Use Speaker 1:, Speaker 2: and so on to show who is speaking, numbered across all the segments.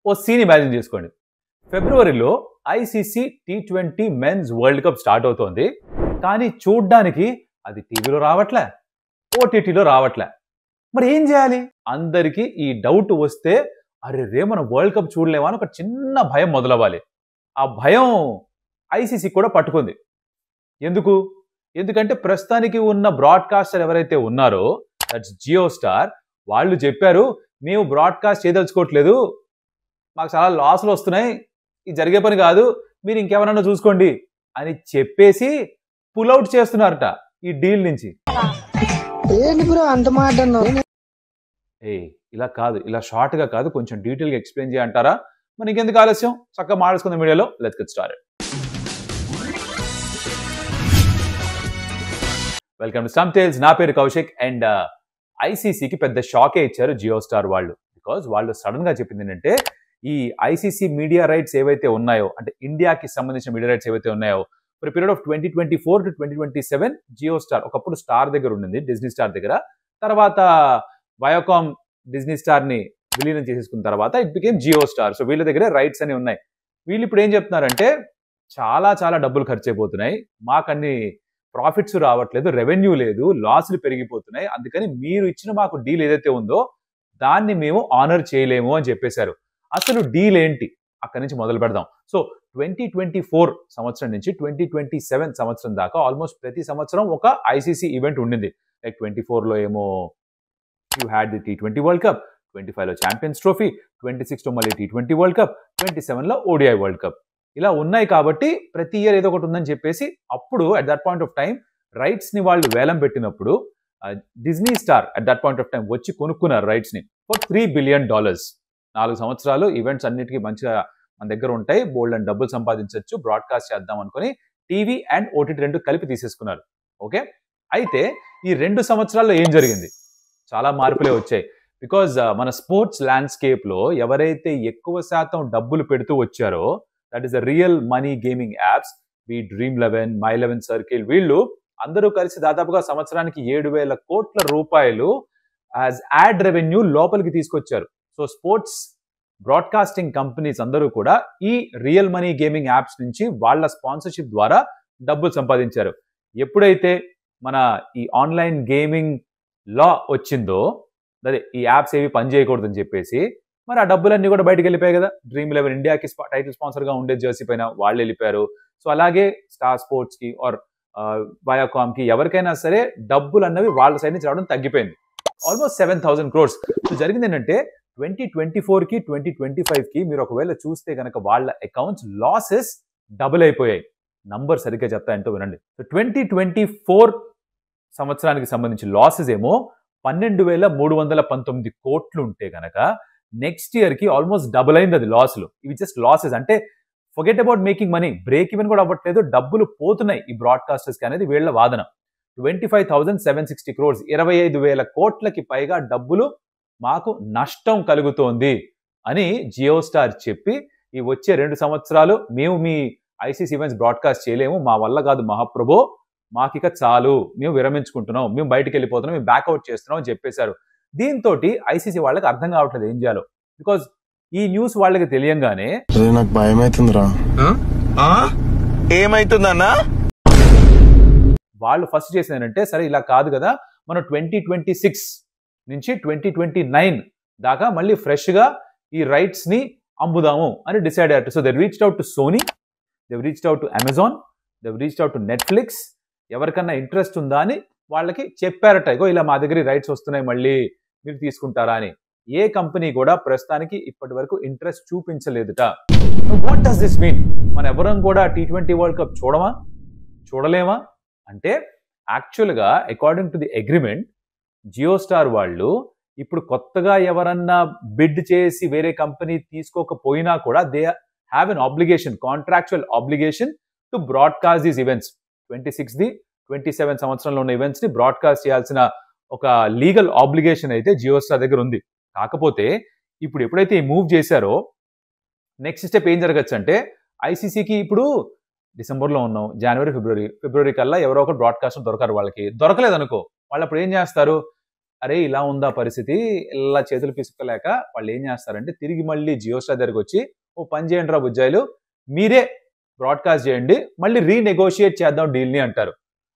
Speaker 1: ఓ scene imagine చేసుకోండి. ఫిబ్రవరిలో ICC T20 men's world cup start అవుతోంది. కానీ చూడ్డానికి అది టీవీలో రావట్లే, ఓటీటీలో రావట్లే. మరి ఏం చేయాలి? అందరికీ ఈ డౌట్ వస్తే అరే రే మనం వరల్డ్ కప్ చూడలేమా అని ఒక చిన్న భయం మొదలవ్వాలి. ఆ భయం ఐసీసీ కూడా పట్టుకుంది. ఎందుకంటే ప్రస్తుతానికి ఉన్న బ్రాడ్కాస్టర్ ఎవరైతే ఉన్నారో దట్స్ జియో స్టార్, వాళ్ళు చెప్పారు మేము బ్రాడ్కాస్ట్ చేయదలుచుకోవట్లేదు, మాకు చాలా లాస్లు వస్తున్నాయి, ఇది జరిగే పని కాదు, మీరు ఇంకెవరన్నా చూసుకోండి అని చెప్పేసి పుల్అవుట్ చేస్తున్నారట ఈ డీల్ నుంచి. ఇలా కాదు, ఇలా షార్ట్ గా కాదు, కొంచెం డీటెయిల్ గా ఎక్స్ప్లెయిన్ చేయంటారా? మరి ఇంకెందుకు ఆలస్యం, చక్కగా మాట్లాడుకుందాం వీడియోలో. Let's get started. Welcome to some tales. నా పేరు కౌశిక్. అండ్ ఐసీసీకి పెద్ద షాకే ఇచ్చారు జియో స్టార్ వాళ్ళు. బికాజ్ వాళ్ళు సడన్ గా చెప్పింది ఏంటంటే ఈ ఐసీసీ మీడియా రైట్స్ ఏవైతే ఉన్నాయో, అంటే ఇండియాకి సంబంధించిన మీడియా రైట్స్ ఏవైతే ఉన్నాయో, for period of 2024 to 2027 Jio Star, ఒకప్పుడు స్టార్ దగ్గర ఉండింది, డిజ్నీ స్టార్ దగ్గర. తర్వాత వయోకామ్ డిజ్నీ స్టార్ ని విలీనం చేసేసుకున్న తర్వాత it became Jio Star. So వీళ్ళ దగ్గర రైట్స్ అని ఉన్నాయి. వీళ్ళు ఇప్పుడు ఏం చెప్తున్నారంటే చాలా చాలా డబ్బులు ఖర్చు అయిపోతున్నాయి, మాకు అన్ని ప్రాఫిట్స్ రావట్లేదు, రెవెన్యూ లేదు, లాస్లు పెరిగిపోతున్నాయి, అందుకని మీరు ఇచ్చిన మాకు డీల్ ఏదైతే ఉందో దాన్ని మేము ఆనర్ చేయలేము అని చెప్పేశారు. అసలు డీల్ ఏంటి, అక్కడి నుంచి మొదలు పెడదాం. సో 2024 సంవత్సరం నుంచి 2027 సంవత్సరం దాకా ఆల్మోస్ట్ ప్రతి సంవత్సరం ఒక ఐసీసీ ఈవెంట్ ఉండింది. లైక్ 24లో ఏమో you had the T20 world cup, 25లో ఛాంపియన్స్ ట్రోఫీ, 26లో మళ్ళీ T20 వరల్డ్ కప్, 27లో ఓడిఐ వరల్డ్ కప్. ఇలా ఉన్నాయి కాబట్టి ప్రతి ఇయర్ ఏదో ఒకటి ఉందని చెప్పేసి అప్పుడు at that point of time rights ని వాళ్ళు వేలం పెట్టినప్పుడు Disney star at that point of time వచ్చి కొనుక్కున్నారు రైట్స్ ని ఫర్ $3 బిలియన్. 4 సంవత్సరాలు ఈవెంట్స్ అన్నిటికీ మంచిగా మన దగ్గర ఉంటాయి, బోల్డ్ అండ్ డబ్బులు సంపాదించవచ్చు, బ్రాడ్కాస్ట్ చేద్దాం అనుకుని టీవీ అండ్ ఓటీటీ రెండు కలిపి తీసేసుకున్నారు. ఓకే, అయితే ఈ 2 సంవత్సరాల్లో ఏం జరిగింది? చాలా మార్పులే వచ్చాయి. బికాజ్ మన స్పోర్ట్స్ ల్యాండ్స్కేప్ లో ఎవరైతే ఎక్కువ శాతం డబ్బులు పెడుతూ వచ్చారో that is the real money gaming apps, be Dream11, My11 Circle, వీళ్ళు అందరూ కలిసి దాదాపుగా సంవత్సరానికి 7,000 కోట్ల రూపాయలు యాజ్ యాడ్ రెవెన్యూ లోపలికి తీసుకొచ్చారు. సో స్పోర్ట్స్ బ్రాడ్కాస్టింగ్ కంపెనీస్ అందరూ కూడా ఈ రియల్ మనీ గేమింగ్ యాప్స్ నుంచి వాళ్ళ స్పాన్సర్షిప్ ద్వారా డబ్బులు సంపాదించారు. ఎప్పుడైతే మన ఈ ఆన్లైన్ గేమింగ్ లా వచ్చిందో, అదే ఈ యాప్స్ ఏవి పనిచేయకూడదని చెప్పేసి, మరి ఆ డబ్బులన్నీ కూడా బయటకు వెళ్ళిపోయాయి కదా. Dream11 ఇండియాకి టైటిల్ స్పాన్సర్ గా ఉండే జెర్సీ పైన వాళ్ళు వెళ్ళిపోయారు. సో అలాగే స్టార్ స్పోర్ట్స్ కి ఆర్ వయోకామ్ కి ఎవరికైనా సరే డబ్బులు అన్నవి వాళ్ళ సైడ్ నుంచి రావడం తగ్గిపోయింది, ఆల్మోస్ట్ 7,000 crores. సో జరిగింది ఏంటంటే 2024 కి 2025 కి మీరు ఒకవేళ చూస్తే కనుక వాళ్ళ అకౌంట్స్ లాసెస్ డబుల్ అయిపోయాయి. నంబర్ సరిగ్గా చెప్తాయంటూ వినండి. సో 2024 సంవత్సరానికి సంబంధించి లాసెస్ ఏమో 12,319 కోట్లు ఉంటే కనుక నెక్స్ట్ ఇయర్ కి ఆల్మోస్ట్ డబుల్ అయింది అది లాస్లు. ఇవి జస్ట్ లాసెస్, అంటే forget about making money, break even కూడా అవ్వట్లేదు, డబ్బులు పోతున్నాయి ఈ బ్రాడ్కాస్టర్స్ కి అనేది వీళ్ళ వాదన. 25,760 crores, 25,000 కోట్లకి పైగా డబ్బులు మాకు నష్టం కలుగుతోంది అని జియో స్టార్ చెప్పి ఈ వచ్చే 2 సంవత్సరాలు మేము మీ ఐసీసీ ఈవెంట్స్ బ్రాడ్కాస్ట్ చేయలేము, మా వల్ల కాదు మహాప్రభో, మాకిక చాలు, మేము విరమించుకుంటున్నాం, మేము బయటికి వెళ్ళిపోతున్నాం, మేము బ్యాక్అవుట్ చేస్తున్నాం అని చెప్పేశారు. దీంతో ఐసీసీ వాళ్ళకి అర్థం కావట్లేదు ఏం చేయాలో. బికాజ్ ఈ న్యూస్ వాళ్ళకి తెలియంగానే
Speaker 2: నాకు భయం అవుతుందిరా. ఏమైతుందన్నా
Speaker 1: వాళ్ళు ఫస్ట్ చేసింది ఏంటంటే, సరే ఇలా కాదు కదా, మనం 2026 నుంచి 2029 దాకా మళ్ళీ ఫ్రెష్ గా ఈ రైట్స్ ని అమ్ముదాము అని డిసైడ్ అయ్యారు. So they reached out to Sony, they reached out to Amazon, they reached out to Netflix. ఎవరికన్నా ఇంట్రెస్ట్ ఉందా అని వాళ్ళకి చెప్పారట, ఇగో ఇలా మా దగ్గర రైట్స్ వస్తున్నాయి, మళ్ళీ మీరు తీసుకుంటారా అని. ఏ కంపెనీ కూడా ప్రస్తుతానికి ఇప్పటి వరకు ఇంట్రెస్ట్ చూపించలేదుట. What does this mean? మన ఎవరం కూడా T20 వరల్డ్ కప్ చూడలేమా అంటే, యాక్చువల్గా according to the agreement Jio star వాళ్ళు ఇప్పుడు కొత్తగా ఎవరన్నా బిడ్ చేసి వేరే కంపెనీ తీసుకోకపోయినా కూడా they have an obligation, contractual obligation to broadcast these events. 26ది 27 సంవత్సరంలో ఉన్న ఈవెంట్స్ ని బ్రాడ్కాస్ట్ చేయాల్సిన ఒక లీగల్ ఆబ్లిగేషన్ అయితే జియో స్టార్ దగ్గర ఉంది. కాకపోతే ఇప్పుడు ఎప్పుడైతే ఈ మూవ్ చేశారో నెక్స్ట్ స్టెప్ ఏం జరగచ్చు అంటే, ఐసీసీకి ఇప్పుడు డిసెంబర్లో ఉన్నాం, జనవరి ఫిబ్రవరి కల్లా ఎవరో ఒకరు బ్రాడ్కాస్టర్ దొరకరు, వాళ్ళకి దొరకలేదు అనుకో, వాళ్ళు అప్పుడు ఏం చేస్తారు, అరే ఇలా ఉందా పరిస్థితి, ఇలా చేతులు పిసుకలేక వాళ్ళు ఏం చేస్తారంటే తిరిగి మళ్ళీ జియో స్టార్ దగ్గరికి వచ్చి ఓ పని చేయండి రా బుజ్జాయిలు, మీరే బ్రాడ్కాస్ట్ చేయండి, మళ్ళీ రీనెగోషియేట్ చేద్దాం డీల్ని అంటారు.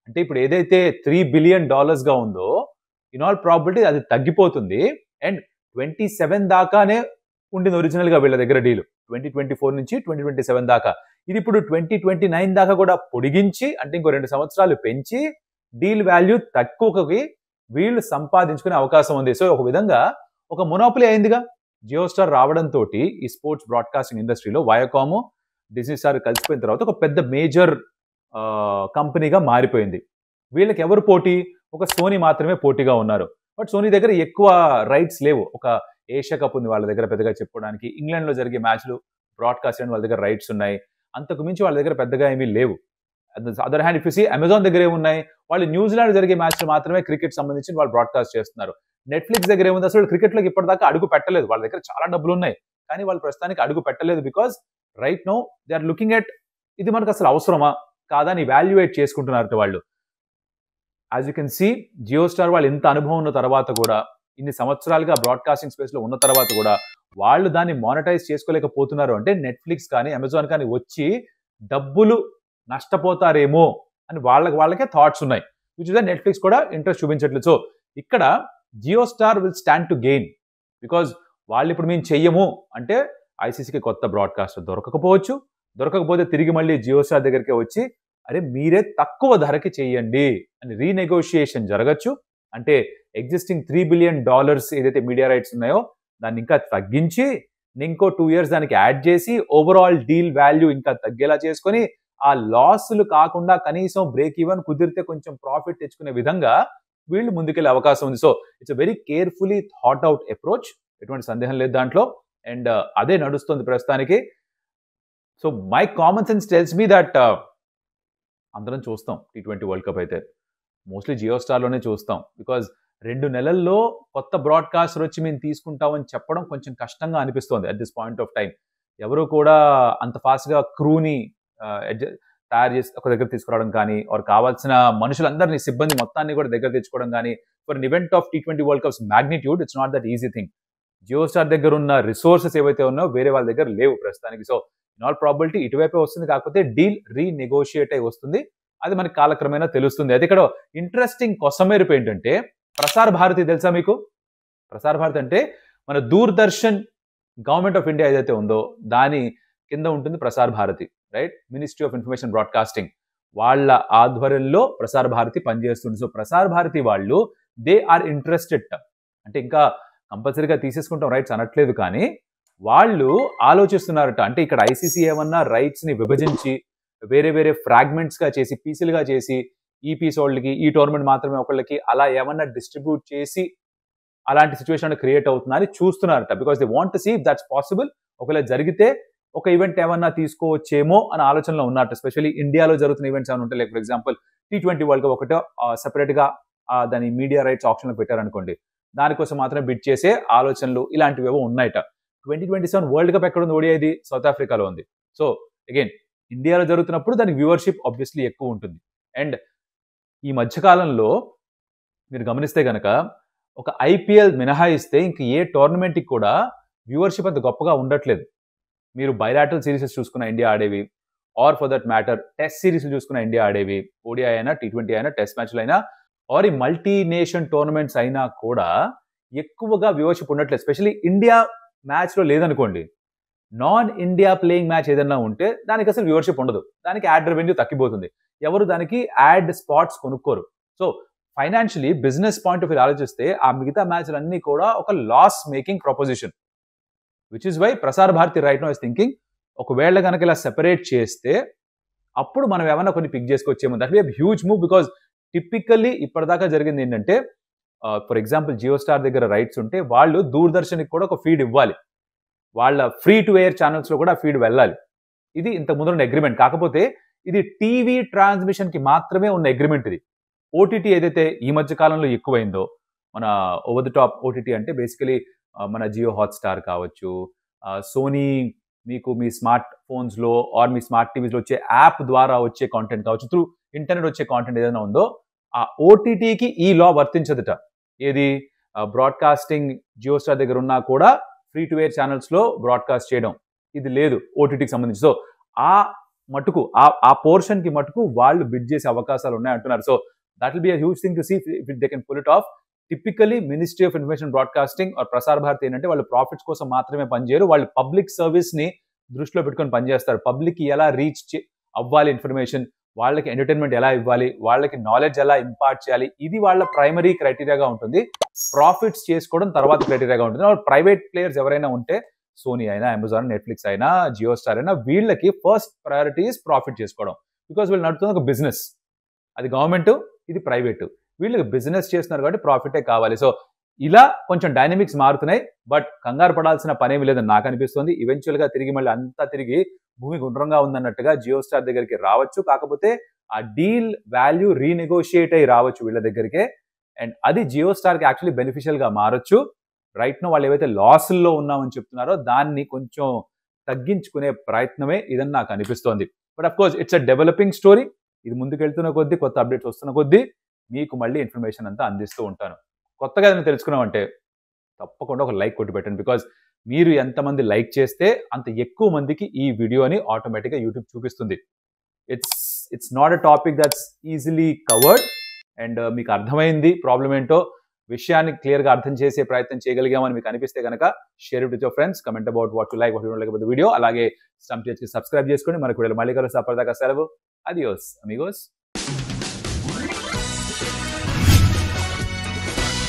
Speaker 1: అంటే ఇప్పుడు ఏదైతే $3 బిలియన్ గా ఉందో ఇన్ ఆల్ ప్రాబిలిటీ అది తగ్గిపోతుంది. అండ్ 27 దాకానే ఉండింది ఒరిజినల్గా వీళ్ళ దగ్గర డీల్, 2024 నుంచి 2027 దాకా. ఇది ఇప్పుడు 2029 దాకా కూడా పొడిగించి, అంటే ఇంకో 2 సంవత్సరాలు పెంచి డీల్ వాల్యూ తక్కువకి వీళ్ళు సంపాదించుకునే అవకాశం ఉంది. సో ఒక విధంగా ఒక మొనోపలి అయిందిగా జియో స్టార్ రావడంతో ఈ స్పోర్ట్స్ బ్రాడ్కాస్టింగ్ ఇండస్ట్రీలో. వయాకామ్, డిస్నీ స్టార్ కలిసిపోయిన తర్వాత ఒక పెద్ద మేజర్ కంపెనీగా మారిపోయింది. వీళ్ళకి ఎవరు పోటీ? ఒక సోనీ మాత్రమే పోటీగా ఉన్నారు. బట్ సోనీ దగ్గర ఎక్కువ రైట్స్ లేవు. ఒక ఏషియా కప్ ఉంది వాళ్ళ దగ్గర పెద్దగా చెప్పుకోవడానికి, ఇంగ్లాండ్లో జరిగే మ్యాచ్లు బ్రాడ్కాస్ట్ చేయడానికి వాళ్ళ దగ్గర రైట్స్ ఉన్నాయి. అంతకు మించి వాళ్ళ దగ్గర పెద్దగా ఏమీ లేవు. Other hand if you see Amazon దగ్గర ఏమున్నాయి? వాళ్ళు న్యూజిలాండ్ జరిగే మ్యాచ్లు మాత్రమే క్రికెట్ సంబంధించి వాళ్ళు బ్రాడ్కాస్ట్ చేస్తున్నారు. నెట్ఫ్లిక్స్ దగ్గర ఏముంది? అసలు క్రికెట్లోకి ఇప్పటిదాకా అడుగు పెట్టలేదు. వాళ్ళ దగ్గర చాలా డబ్బులు ఉన్నాయి, కానీ వాళ్ళు ప్రస్తుతానికి అడుగు పెట్టలేదు. Because right now they are looking at ఇది మనకు అసలు అవసరమా కాదా అని వాల్యుయేట్ చేసుకుంటున్నారు వాళ్ళు. As you can see Jio star వాళ్ళు ఇంత అనుభవం ఉన్న తర్వాత కూడా, ఇన్ని సంవత్సరాలుగా బ్రాడ్కాస్టింగ్ స్పేస్లో ఉన్న తర్వాత కూడా వాళ్ళు దాన్ని మానిటైజ్ చేసుకోలేకపోతున్నారు. అంటే నెట్ఫ్లిక్స్ కానీ అమెజాన్ కానీ వచ్చి డబ్బులు నష్టపోతారేమో అని వాళ్ళకే థాట్స్ ఉన్నాయి. విచ్ ఇస్ నెట్ఫ్లిక్స్ కూడా ఇంట్రెస్ట్ చూపించట్లేదు. సో ఇక్కడ Jio Star will stand to gain, because వాళ్ళు ఇప్పుడు మేము చెయ్యము అంటే ఐసీసీకి కొత్త బ్రాడ్కాస్టర్ దొరకకపోతే తిరిగి మళ్ళీ జియో స్టార్ దగ్గరికి వచ్చి అరే మీరే తక్కువ ధరకి చెయ్యండి అని రీనెగోషియేషన్ జరగచ్చు. అంటే ఎగ్జిస్టింగ్ $3 బిలియన్ ఏదైతే మీడియా రైట్స్ ఉన్నాయో దాన్ని ఇంకా తగ్గించి ఇంకో 2 years దానికి యాడ్ చేసి ఓవరాల్ డీల్ వాల్యూ ఇంకా తగ్గేలా చేసుకొని ఆ లాస్లు కాకుండా కనీసం బ్రేక్ ఈవెన్ కుదిరితే కొంచెం ప్రాఫిట్ తెచ్చుకునే విధంగా వీళ్ళు ముందుకెళ్ళే అవకాశం ఉంది. So it's a very carefully thought out approach, ఎటువంటి సందేహం లేదు దాంట్లో. అండ్ అదే నడుస్తుంది ప్రస్తుతానికి. So my common sense tells me that అందరం చూస్తాం T20 వరల్డ్ కప్ అయితే మోస్ట్లీ జియో స్టార్లోనే చూస్తాం. బికాజ్ 2 నెలల్లో కొత్త బ్రాడ్కాస్టర్ వచ్చి మేము తీసుకుంటామని చెప్పడం కొంచెం కష్టంగా అనిపిస్తోంది at this point of time. ఎవరు కూడా అంత ఫాస్ట్గా క్రూని తయారు చేసి ఒక దగ్గర తీసుకురావడం కానీ, వారు కావాల్సిన మనుషులందరినీ సిబ్బంది మొత్తాన్ని కూడా దగ్గర తెచ్చుకోవడం కానీ, for an event of T20 world cups magnitude it's not that easy thing. Jio star దగ్గర ఉన్న రిసోర్సెస్ ఏవైతే ఉన్నాయో వేరే వాళ్ళ దగ్గర లేవు ప్రస్తుతానికి. సో ఇన్ ఆల్ ప్రాబిలిటీ ఇటువైపే వస్తుంది, కాకపోతే డీల్ రీనెగోషియేట్ అయి వస్తుంది. అది మనకి కాలక్రమేణా తెలుస్తుంది. అది ఇక్కడ ఇంట్రెస్టింగ్ కొసమెరుపు ఏంటంటే ప్రసార్ భారతి తెలుసా మీకు? ప్రసార్ భారతి అంటే మన దూరదర్శన్ గవర్నమెంట్ ఆఫ్ ఇండియా ఏదైతే ఉందో దాని కింద ఉంటుంది Prasar Bharati, right? Ministry of information broadcasting వాళ్ళ ఆధ్వర్యంలో ప్రసార్ భారతి పనిచేస్తుంది. సో ప్రసార్ భారతి వాళ్ళు దే ఆర్ ఇంట్రెస్టెడ్, అంటే ఇంకా కంపల్సరీగా తీసేసుకుంటాం రైట్స్ అనట్లేదు, కానీ వాళ్ళు ఆలోచిస్తున్నారట. అంటే ఇక్కడ ఐసీసీ ఏమన్నా రైట్స్ని విభజించి వేరే వేరే ఫ్రాగ్మెంట్స్గా చేసి, పీసులుగా చేసి, ఈ పీస్ వాళ్ళకి ఈ టోర్నమెంట్ మాత్రమే ఒకళ్ళకి అలా ఏమన్నా డిస్ట్రిబ్యూట్ చేసి అలాంటి సిచ్యువేషన్ క్రియేట్ అవుతుందా అని చూస్తున్నారట. Because they want to see if that's possible. ఒకవేళ జరిగితే ఒక ఈవెంట్ ఏమన్నా తీసుకోవచ్చేమో అని ఆలోచనలో ఉన్నట్టు. ఎస్పెషల్లీ ఇండియాలో జరుగుతున్న ఈవెంట్స్ ఏమైనా ఉంటాయి, like for example T20 world cup ఒకటో సెపరేట్గా దాని మీడియా రైట్స్ ఆప్షన్లో పెట్టారనుకోండి, దానికోసం మాత్రమే బిడ్ చేసే ఆలోచనలు ఇలాంటివి ఏవో ఉన్నాయట. 2027 వరల్డ్ కప్ ఎక్కడ ఉంది? ఓడిఐది సౌత్ ఆఫ్రికాలో ఉంది. సో అగైన్ ఇండియాలో జరుగుతున్నప్పుడు దానికి వ్యూవర్షిప్ ఆబ్వియస్లీ ఎక్కువ ఉంటుంది. అండ్ ఈ మధ్యకాలంలో మీరు గమనిస్తే కనుక ఒక ఐపీఎల్ మినహాయిస్తే ఇంక ఏ టోర్నమెంట్కి కూడా వ్యూవర్షిప్ అంత గొప్పగా ఉండట్లేదు. మీరు బైలాటరల్ సిరీసెస్ చూసుకున్న ఇండియా ఆడేవి, or for that matter test సిరీస్లు చూసుకున్న ఇండియా ఆడేవి, ఓడిఐ అయినా T20 అయినా టెస్ట్ మ్యాచ్లు అయినా ఆర్ ఈ మల్టీ నేషన్ టోర్నమెంట్స్ అయినా కూడా ఎక్కువగా వ్యూవర్షిప్ ఉండట్లేదు. ఎస్పెషల్లీ ఇండియా మ్యాచ్లో లేదనుకోండి, నాన్ ఇండియా ప్లేయింగ్ మ్యాచ్ ఏదన్నా ఉంటే దానికి అసలు వ్యూవర్షిప్ ఉండదు, దానికి యాడ్ రెవెన్యూ తగ్గిపోతుంది, ఎవరు దానికి యాడ్ స్పాట్స్ కొనుక్కోరు. So financially business point of view ఆలోచిస్తే ఆ మిగతా మ్యాచ్లు అన్నీ కూడా ఒక loss making proposition, which is why Prasar Bharati right now is thinking ఒకవేళ కనుక ఇలా సెపరేట్ చేస్తే అప్పుడు మనం ఏమైనా కొన్ని పిక్ చేసుకోవచ్చేమో. That be a huge move. Because typically ఇప్పటిదాకా జరిగింది ఏంటంటే, ఫర్ ఎగ్జాంపుల్ జియో స్టార్ దగ్గర రైట్స్ ఉంటే వాళ్ళు దూరదర్శన్కి కూడా ఒక ఫీడ్ ఇవ్వాలి, వాళ్ళ ఫ్రీ టు ఎయిర్ ఛానల్స్లో కూడా ఫీడ్ వెళ్ళాలి. ఇది ఇంత ముందు ఉన్న అగ్రిమెంట్. కాకపోతే ఇది టీవీ ట్రాన్స్మిషన్కి మాత్రమే ఉన్న అగ్రిమెంట్. ఇది ఓటీటీ ఏదైతే ఈ మధ్య కాలంలో ఎక్కువైందో, మన ఓవర్ ది టాప్ ఓటీటీ అంటే బేసికలీ మన జియో హాట్స్టార్ కావచ్చు, సోనీ మీకు మీ స్మార్ట్ ఫోన్స్లో ఆర్ మీ స్మార్ట్ టీవీస్లో వచ్చే యాప్ ద్వారా వచ్చే కాంటెంట్ కావచ్చు, త్రూ ఇంటర్నెట్ వచ్చే కాంటెంట్ ఏదైనా ఉందో ఆ ఓటీటీకి ఈ లా వర్తించదుట. ఏది బ్రాడ్కాస్టింగ్ జియో స్టార్ దగ్గర ఉన్నా కూడా ఫ్రీ టు ఎయిర్ ఛానల్స్లో బ్రాడ్కాస్ట్ చేయడం ఇది లేదు ఓటీటీకి సంబంధించి. సో ఆ మటుకు ఆ పోర్షన్కి మటుకు వాళ్ళు బిడ్ చేసే అవకాశాలు ఉన్నాయి అంటున్నారు. So that will be a huge thing to see if they can pull it off. Typically ministry of information broadcasting or Prasar Bharati ఏంటంటే వాళ్ళు ప్రాఫిట్స్ కోసం మాత్రమే పనిచేయరు, వాళ్ళు పబ్లిక్ సర్వీస్ని దృష్టిలో పెట్టుకొని పనిచేస్తారు. పబ్లిక్కి ఎలా రీచ్ అవ్వాలి ఇన్ఫర్మేషన్, వాళ్ళకి ఎంటర్టైన్మెంట్ ఎలా ఇవ్వాలి, వాళ్ళకి నాలెడ్జ్ ఎలా ఇంపార్ట్ చేయాలి, ఇది వాళ్ళ ప్రైమరీ క్రైటీరియాగా ఉంటుంది. ప్రాఫిట్స్ చేసుకోవడం తర్వాత క్రైటీరియాగా ఉంటుంది. ప్రైవేట్ ప్లేయర్స్ ఎవరైనా ఉంటే సోనీ అయినా, అమెజాన్, నెట్ఫ్లిక్స్ అయినా, జియో స్టార్ అయినా, వీళ్ళకి ఫస్ట్ ప్రయారిటీ ఇస్ ప్రాఫిట్ చేసుకోవడం. బికాజ్ వీళ్ళు నడుతుంది ఒక బిజినెస్, అది గవర్నమెంట్, ఇది ప్రైవేట్, వీళ్ళకి బిజినెస్ చేస్తున్నారు కాబట్టి ప్రాఫిటే కావాలి. సో ఇలా కొంచెం డైనమిక్స్ మారుతున్నాయి. బట్ కంగారు పడాల్సిన పనేమి లేదని నాకు అనిపిస్తుంది. ఈవెన్చువల్గా తిరిగి మళ్ళీ అంతా తిరిగి భూమి గుండ్రంగా ఉందన్నట్టుగా జియో స్టార్ దగ్గరికి రావచ్చు. కాకపోతే ఆ డీల్ వాల్యూ రీనెగోషియేట్ అయ్యి రావచ్చు వీళ్ళ దగ్గరికే. అండ్ అది జియో స్టార్కి యాక్చువల్లీ బెనిఫిషియల్గా మారచ్చు. రైట్ నో వాళ్ళు ఏవైతే లాసుల్లో ఉన్నామని చెప్తున్నారో దాన్ని కొంచెం తగ్గించుకునే ప్రయత్నమే ఇదని నాకు అనిపిస్తోంది. But of course it's a developing story. ఇది ముందుకెళ్తున్న కొద్దీ, కొత్త అప్డేట్స్ వస్తున్న కొద్దీ మీకు మళ్ళీ ఇన్ఫర్మేషన్ అంతా అందిస్తూ ఉంటాను. కొత్తగా ఏదైనా తెలుసుకున్నామంటే తప్పకుండా ఒక లైక్ కొట్టి పెట్టండి. బికాజ్ మీరు ఎంతమంది లైక్ చేస్తే అంత ఎక్కువ మందికి ఈ వీడియోని ఆటోమేటిక్గా యూట్యూబ్ చూపిస్తుంది. It's not a topic that's easily covered. And మీకు అర్థమైంది ప్రాబ్లం ఏంటో, విషయాన్ని క్లియర్గా అర్థం చేసే ప్రయత్నం చేయగలిగామని మీకు అనిపిస్తే కనుక share it with your friends, comment about what you like, what you don't like about the video. అలాగే స్టంప్ కి సబ్స్క్రైబ్ చేసుకోండి. మనకు మళ్ళీ కలుస్తాం. అప్పటిదాకా సెలవు. Adios Amigos.